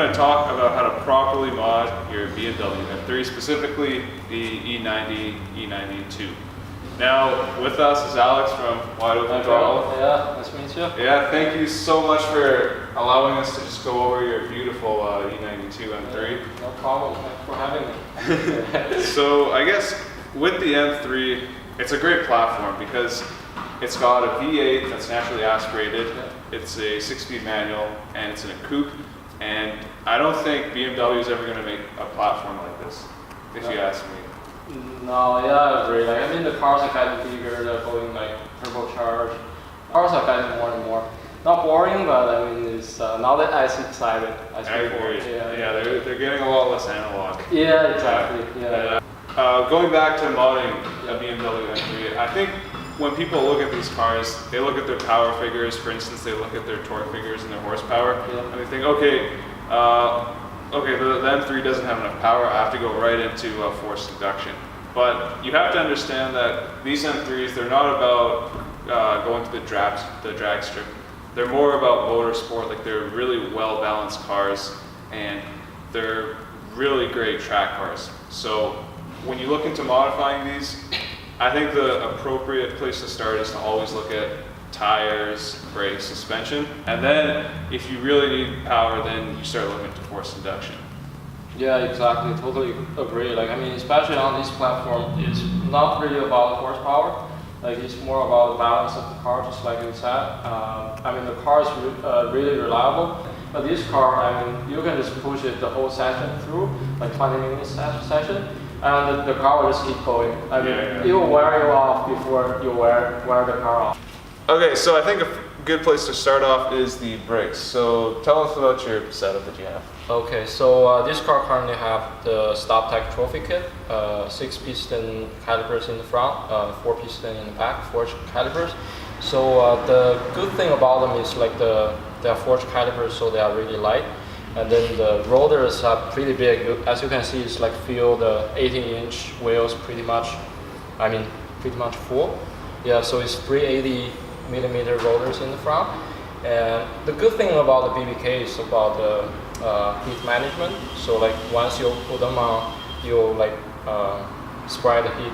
to talk about how to properly mod your BMW M3, specifically the E90, E92. Now, with us is Alex from Wide Open Throttle. Yeah, nice to meet you. Yeah, thank you so much for allowing us to just go over your beautiful E92 M3. No problem, thanks for having me. So I guess with the M3, it's a great platform because it's got a V8 that's naturally aspirated, it's a 6-speed manual, and it's in a coupe. And I don't think BMW is ever going to make a platform like this, if you ask me. No, yeah, I agree. Like, I mean, the cars are getting bigger, they're going like turbocharged. Cars are getting more and more. Not boring, but I mean, it's not as excited as before. I agree. Yeah, they're getting a lot less analog. Yeah, exactly. Yeah. Going back to modding a BMW M3, I think when people look at these cars, they look at their power figures. For instance, they look at their torque figures and their horsepower, and they think, okay, the M3 doesn't have enough power, I have to go right into forced induction. But you have to understand that these M3s, they're not about going to the drag strip. They're more about motorsport. Like, they're really well-balanced cars, and they're really great track cars. So when you look into modifying these, I think the appropriate place to start is to always look at tires, brakes, suspension, and then if you really need power, then you start looking to forced induction. Yeah, exactly. Totally agree. Like, I mean, especially on this platform, it's not really about horsepower. Like, it's more about the balance of the car, just like you said. I mean, the car is really reliable. But this car, I mean, you can just push it the whole session through, like 20 minutes session, and the car will just keep going. I mean, it will wear you off before you wear the car off. Okay, so I think a good place to start off is the brakes. So tell us about your setup that you have. Okay, so this car currently have the StopTech trophy kit, 6-piston calipers in the front, 4-piston in the back, forged calipers. So the good thing about them is like they are forged calipers, so they are really light. And then the rotors are pretty big. As you can see, it's like fill the 18-inch wheels pretty much full. Yeah, so it's 380mm rotors in the front. And the good thing about the BBK is about the heat management. So like once you put them on, you'll like spread the heat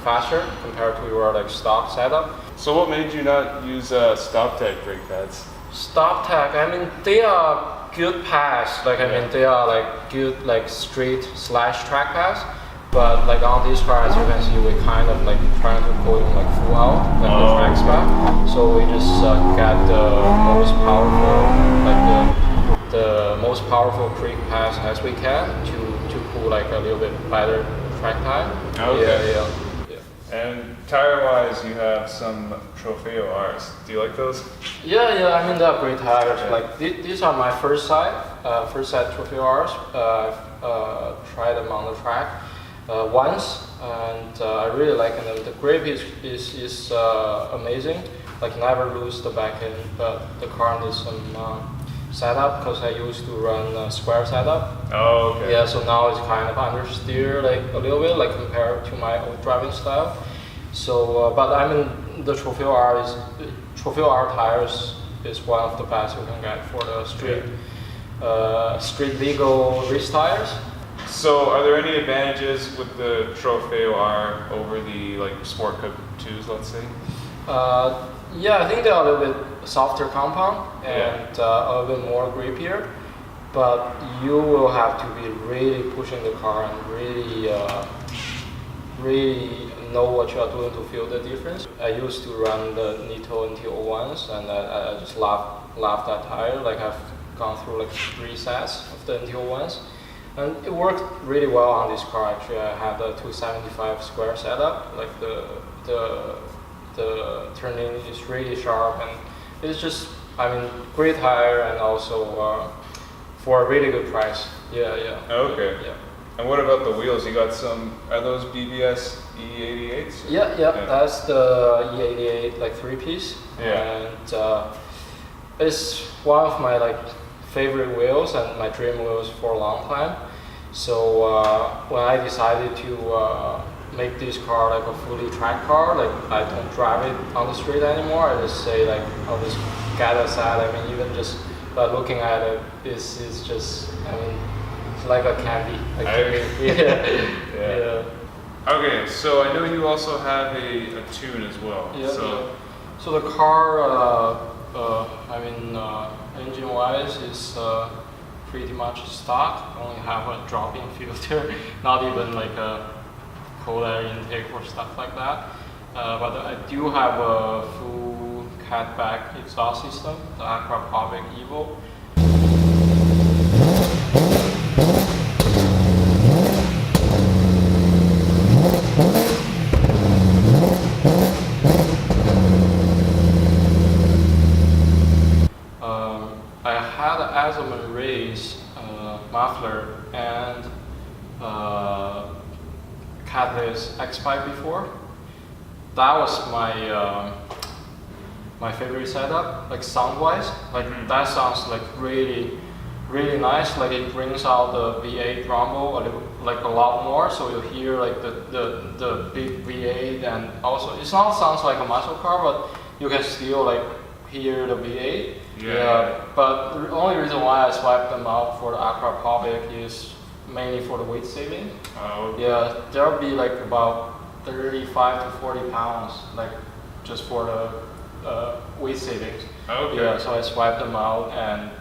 faster compared to your like stock setup. So what made you not use StopTech brake pads? StopTech, I mean, they are good pads. Like, I mean, they are like good like street / track pads. But like on this car, as you can see, we kind of like trying to go in like full out, like the track spec. So we just got the most powerful, like the most powerful brake pads as we can to pull like a little bit better track time. Okay. Yeah. And tire-wise, you have some Trofeo Rs. Do you like those? Yeah. I mean, they're great tires. Like these are my first set Trofeo Rs. I've tried them on the track once, and I really like them. The grip is amazing. Like, never lose the back end, but the car needs some setup because I used to run square setup. Oh, okay. Yeah, so now it's kind of understeer like a little bit, like compared to my old driving style. So, but I mean, the Trofeo R tires is one of the best you can get for the street legal race tires. So, are there any advantages with the Trofeo R over the like Sport Cup 2s, let's say? Yeah, I think they're a little bit softer compound and a little bit more grippier, but you will have to be really pushing the car and really know what you are doing to feel the difference. I used to run the Nitto NT01s, and I just love that tire. Like, I've gone through like 3 sets of the NT01s, and it worked really well on this car. Actually, I had a 275 square setup. Like the turning is really sharp, and it's just, I mean, great tire, and also for a really good price. Yeah. Okay. Yeah. And what about the wheels? You got some, are those BBS E88s? Yeah, that's the E88 like 3-piece. Yeah. And it's one of my like favorite wheels and my dream wheels for a long time. So when I decided to make this car like a fully track car, like I don't drive it on the street anymore, I just say like I'll just get a set. I mean, even just but looking at it, this is just, I mean, it's like a candy. Like, I agree. Yeah. Okay, so I know you also have a tune as well. Yeah. So the car, engine-wise is pretty much stock. Only have a drop-in filter, not even like a cold air intake or stuff like that. But I do have a full catback exhaust system, the Aquapovic Evo. I had an Azimuth race muffler and catalyst X-Pipe before. That was my favorite setup, like sound-wise. Like that sounds like really nice. Like it brings out the V8 rumble a lot more. So you hear like the big V8, and also it sounds like a muscle car, but you can still like hear the V8. Yeah. But the only reason why I swiped them out for the Aquapovic is mainly for the weight saving. Oh. Yeah, there'll be like about 35 to 40 pounds, like just for the weight savings. Okay. Yeah, so I swiped them out, and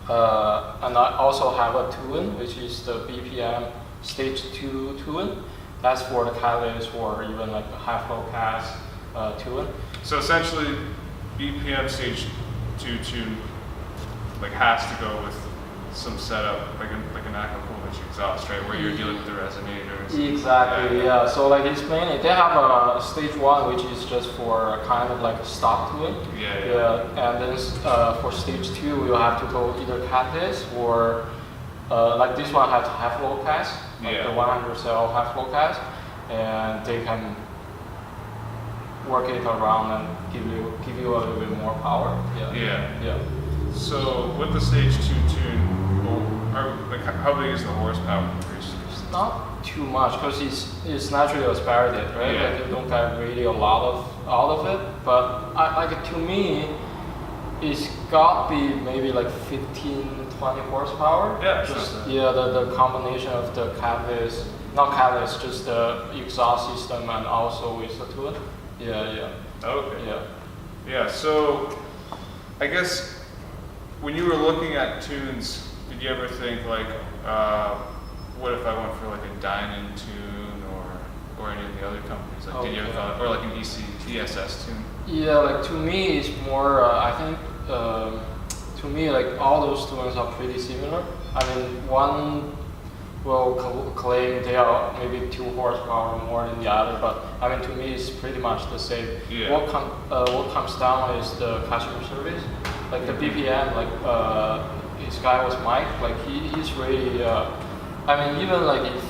I also have a tune, which is the BPM Stage 2 tune. That's for the catalyst or even like the half-low cast tune. So essentially, BPM Stage 2 tune like has to go with some setup, like an Aquapovic exhaust, right, where you're dealing with the resonators. Exactly, yeah. So like it's mainly, they have a stage 1, which is just for kind of like a stock tune. Yeah. And then for stage 2, you have to go either catalyst or like this one has half-low cast, like the 100 cell half-low cast, and they can work it around and give you a little bit more power. Yeah. So with the stage 2 tune, how big is the horsepower increase? It's not too much because it's naturally aspirated, right? Yeah. Like you don't get really a lot of it. But to me, it's got to be maybe like 15, 20 horsepower. Yeah. The combination of the catalyst, not catalyst, just the exhaust system and also with the tune. Yeah. Okay. Yeah. So I guess when you were looking at tunes, did you ever think like, what if I went for like a Dynan tune or any of the other companies? Like, did you ever thought, or like an ESS tune? Yeah, like to me it's more. I think to me like all those tunes are pretty similar. I mean, one will claim they are maybe 2 horsepower more than the other, but I mean to me it's pretty much the same. Yeah. What comes down is the customer service, like the BPM, like this guy was Mike, like he's really. I mean, even like if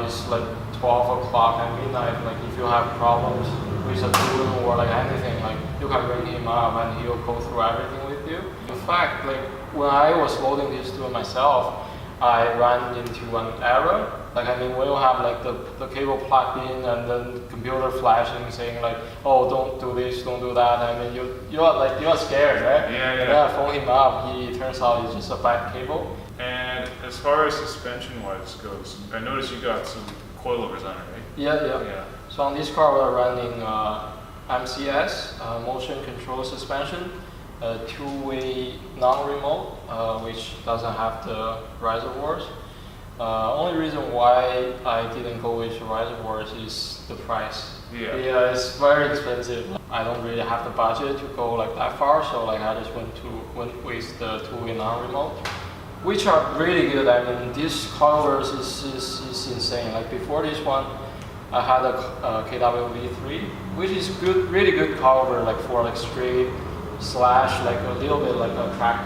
it's like 12 o'clock at midnight, like if you have problems with a tune or like anything, like you can ring him up and he'll go through everything with you. In fact, like when I was loading this tune myself, I ran into an error. Like I mean, we'll have like the cable plugged in and then computer flashing saying like, oh, don't do this, don't do that. I mean, you're scared, right? Yeah. Phone him up. He turns out it's just a bad cable. And as far as suspension-wise goes, I noticed you got some coilovers on it, right? Yeah. So on this car, we're running MCS, motion control suspension, two-way non-remote, which doesn't have the reservoirs. Only reason why I didn't go with reservoirs is the price. Yeah, it's very expensive. I don't really have the budget to go like that far, so like I just went with the two-way non-remote, which are really good. I mean, this coilovers is insane. Like before this one, I had a KW-V3, which is good, really good coilover, like for like straight slash like a little bit like a track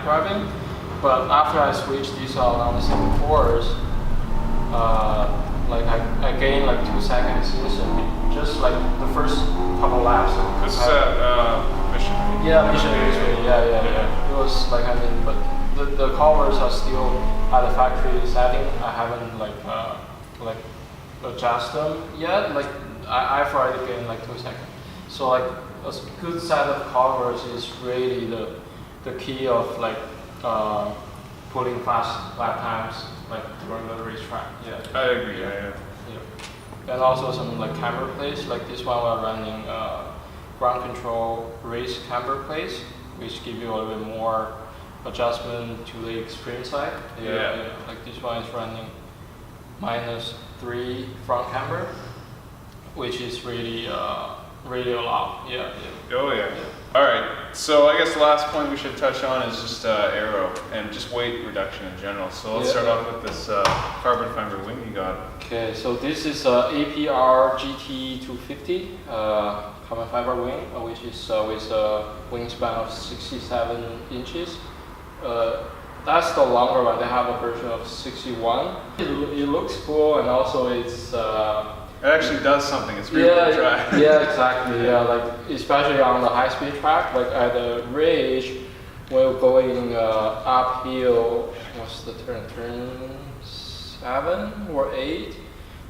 driving. But after I switched these out on the 74s, like I gained like 2 seconds instantly, just like the first couple laps. This is at Mission. Yeah, Mission. Yeah. It was like, I mean, but the covers are still at the factory setting. I haven't like adjust them yet. Like I've already gained like 2 seconds. So like a good set of covers is really the key of like pulling fast lap times like during the racetrack. Yeah. I agree. Yeah. And also some like camber plates, like this one we're running ground control race camber plates, which give you a little bit more adjustment to the extreme side. Yeah. Like this one is running -3 front camber, which is really really a lot. Yeah. Oh yeah. All right. So I guess the last point we should touch on is just aero and just weight reduction in general. So let's start off with this carbon fiber wing you got. Okay. So this is APR GT250 carbon fiber wing, which is with a wingspan of 67 inches. That's the longer one. They have a version of 61. It looks cool, and also it's. It actually does something. It's really cool to try. Yeah, exactly. Yeah, like especially on the high-speed track, like at the ridge, when we're going uphill. What's the turn? Turn 7 or 8.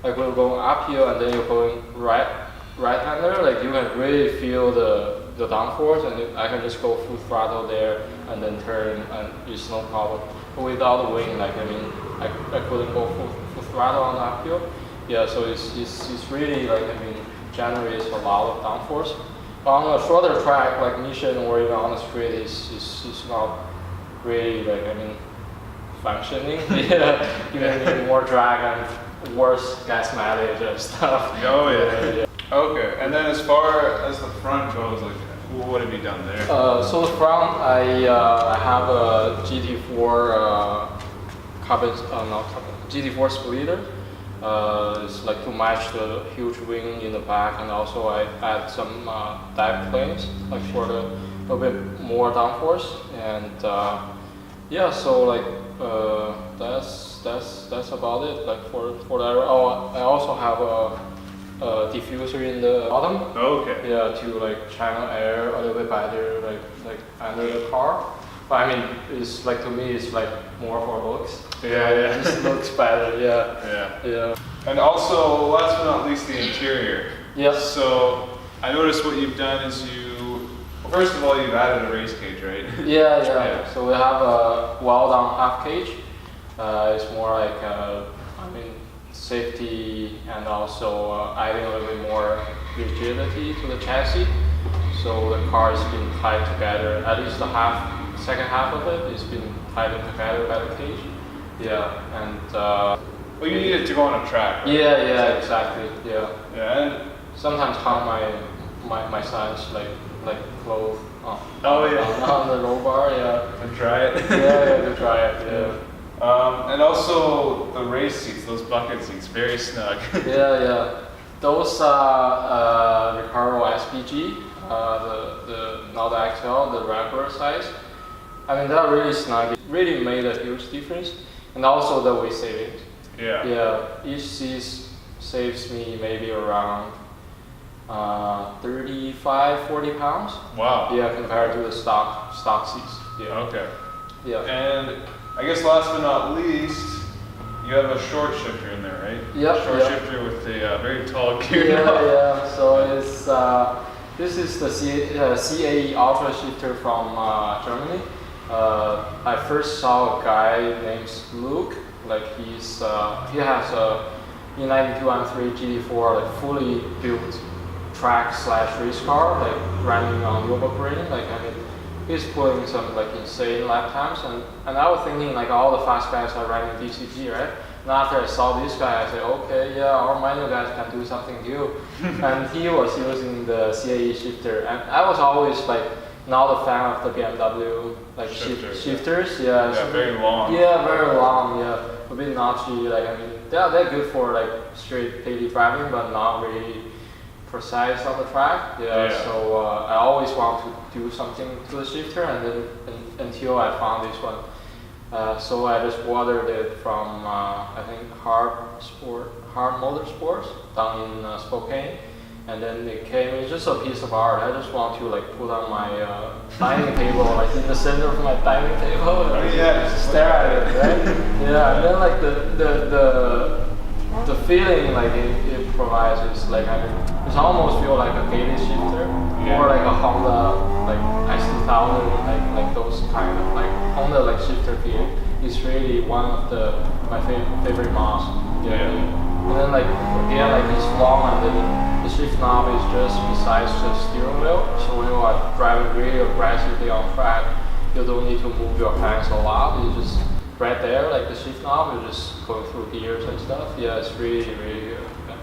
Like we're going uphill, and then you're going right-hander. Like you can really feel the downforce, and I can just go full throttle there and then turn, and it's no problem. But without the wing, like I mean, I couldn't go full throttle on the uphill. Yeah, so it's really like I mean generates a lot of downforce. But on a shorter track like Mission or even on the street, it's not really like I mean functioning. Yeah, you need more drag and worse gas mileage and stuff. Oh yeah. Okay, and then as far as the front goes, like what have you done there? So the front, I have a GT4 GT4 splitter. It's like to match the huge wing in the back, and also I add some dive planes like for a little bit more downforce, and yeah, so like that's about it. Like for that. Oh, I also have a diffuser in the bottom. Oh, okay. Yeah, to like channel air a little bit better, like under the car. But I mean, it's like to me, it's like more for looks. Yeah. It just looks better. Yeah. And also, last but not least, the interior. Yeah. So I noticed what you've done is well, first of all, you've added a race cage, right? Yeah. So we have a well-done half cage. It's more like I mean safety, and also adding a little bit more rigidity to the chassis. So the car has been tied together. At least the second half of it has been tied together by the cage. Yeah, and well, you need it to go on a track, right? Yeah, exactly. Yeah. And sometimes how my sons like clothes on the roll bar. Yeah. To try it. To try it. Yeah. And also the race seats, those bucket seats, very snug. Yeah. Those are Recaro SPG, not the XL, the regular size. I mean, they're really snug. It really made a huge difference. And also the weight savings. Yeah, each seat saves me maybe around 35-40 pounds. Wow. Yeah, compared to the stock seats. Yeah. Okay. Yeah. And I guess last but not least, you have a short shifter in there, right? Yeah. Short shifter with a very tall gear. Yeah. So it's this is the CAE Ultra shifter from Germany. I first saw a guy named Luke. Like he has a E92 M3 GT4, like fully built track/race car, like running on Nürburgring. Like I mean, he's pulling some like insane lap times, and I was thinking like all the fast guys are running DCT, right? And after I saw this guy, I said, okay, yeah, our manual guys can do something too. And he was using the CAE shifter, and I was always like not a fan of the BMW like shifters. Yeah, very long. Yeah, very long. Yeah, a bit notchy. Like I mean, they're good for like straight daily driving, but not really precise on the track. Yeah. So I always want to do something to the shifter, and then until I found this one. So I just ordered it from I think Hard Motorsports down in Spokane, and then it came. It's just a piece of art. I just want to like put on my dining table, like in the center of my dining table, and stare at it, right? Yeah, and then like the feeling like it provides is like I mean, it almost feel like a Gailey shifter or like a Honda like S2000, like those those kind of like on the like shifter gear is really one of my favorite mods. Yeah. And then like again, like it's long, and then the shift knob is just besides the steering wheel. So when you are driving really aggressively on track, you don't need to move your hands a lot. You just right there, like the shift knob, you're just going through gears and stuff. Yeah, it's really good. Yeah.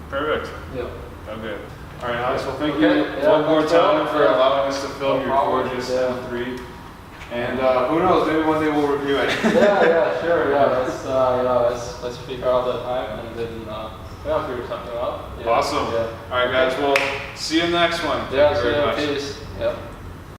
Perfect. Yeah. Okay. All right, Alex. Well, thank Okay, you yeah, one more thanks, time Phil. for Yeah. allowing us to film No your problem. gorgeous Yeah. M3. And who knows? Maybe one day we'll review it. Yeah, sure. Yeah, let's figure out the time and then figure something out. Yeah. Awesome. Yeah. All right, guys. Well, see you next one. Yeah, Thank you very much. Peace. Yeah.